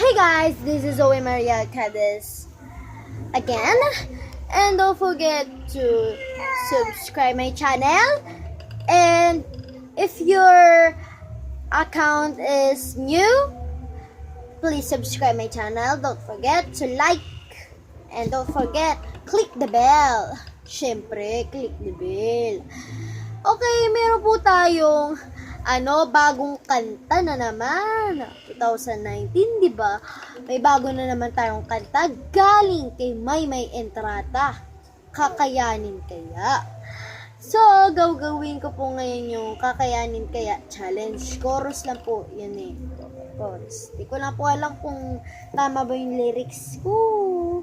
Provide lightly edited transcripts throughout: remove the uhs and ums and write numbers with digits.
Hey guys, this is Zoe Maria Cadiz again, and don't forget to subscribe my channel. And if your account is new, please subscribe my channel. Don't forget to like, and don't forget click the bell. Syempre, click the bell. Okay, meron po tayong bagong kanta na naman. 2019, di ba? May bago na naman tayong kanta galing kay Maymay Entrata. Kakayanin Kaya. So, gagawin ko po ngayon yung Kakayanin Kaya challenge. Chorus lang po, yun eh. Chorus. Di ko na po alam kung tama ba yung lyrics ko.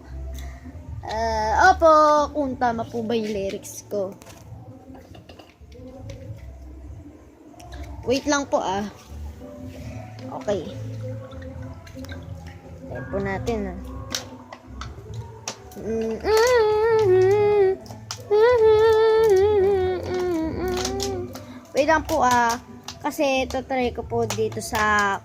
Opo, kung tama po ba yung lyrics ko. Wait lang po Okay. Tayo po natin Wait lang po kasi try ko po dito sa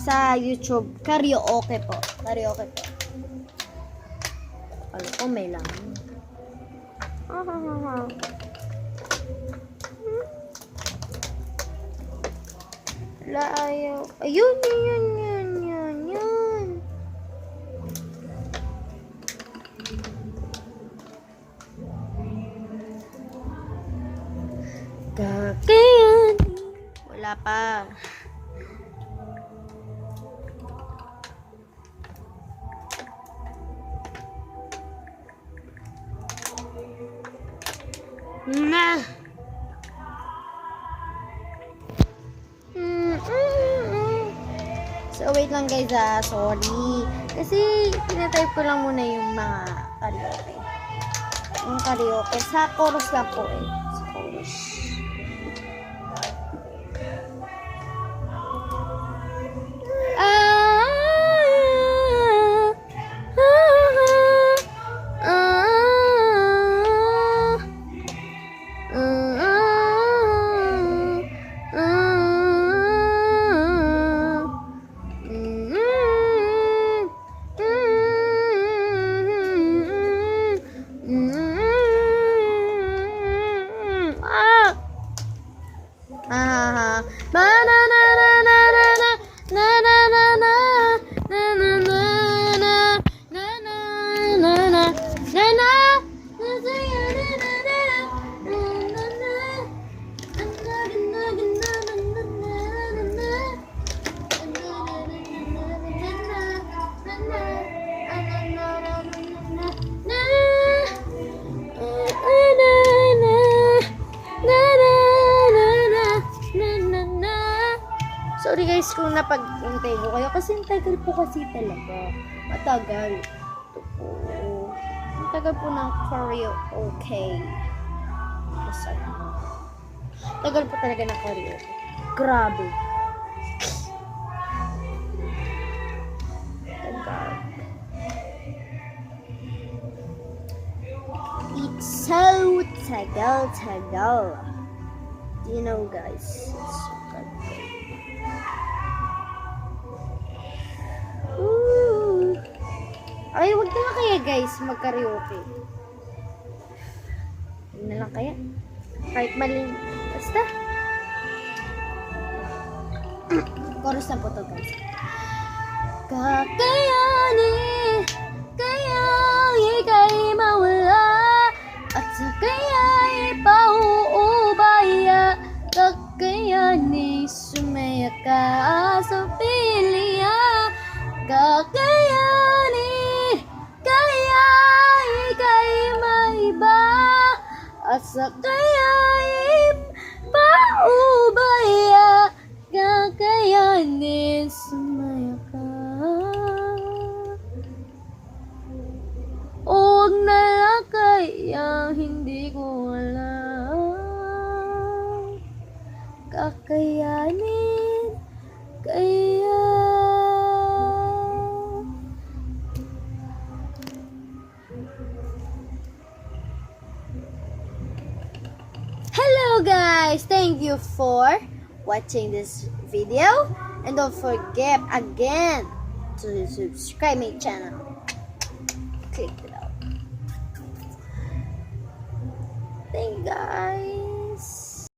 sa YouTube karaoke po. Alam ko may lang. Ayaw. Ayun. Kakayanin. Wala pa. Na. So, wait lang guys sorry. Kasi, pinatype ko lang muna yung mga karaoke. Yung karaoke. Sa chorus lang po Sa chorus. Sorry guys kung napag-intay ko kayo kasi ang tagal po kasi talaga. Matagal. Ito po. Ang tagal po ng karaoke. Tagal po talaga ng karaoke. Grabe. Tagal. It's so tagal. You know guys. It's so tagal. Ay, wag na lang kaya guys mag-karaoke. Wag na lang kaya. Kahit mali. Basta. Chorus na po to guys. Kakayanin kaya ika'y mawala at sa kaya'y pauubaya. Kakayanin sumaya ka sa pilya. Kakayanin kaya ika'y maiba at sa kaya'y paubaya. Kakayanin sumaya ka. Huwag na lang kaya hindi ko alam. Kakayanin kaya. Hello guys! Thank you for watching this video. And don't forget again to subscribe my channel. Click it out. Thank you guys.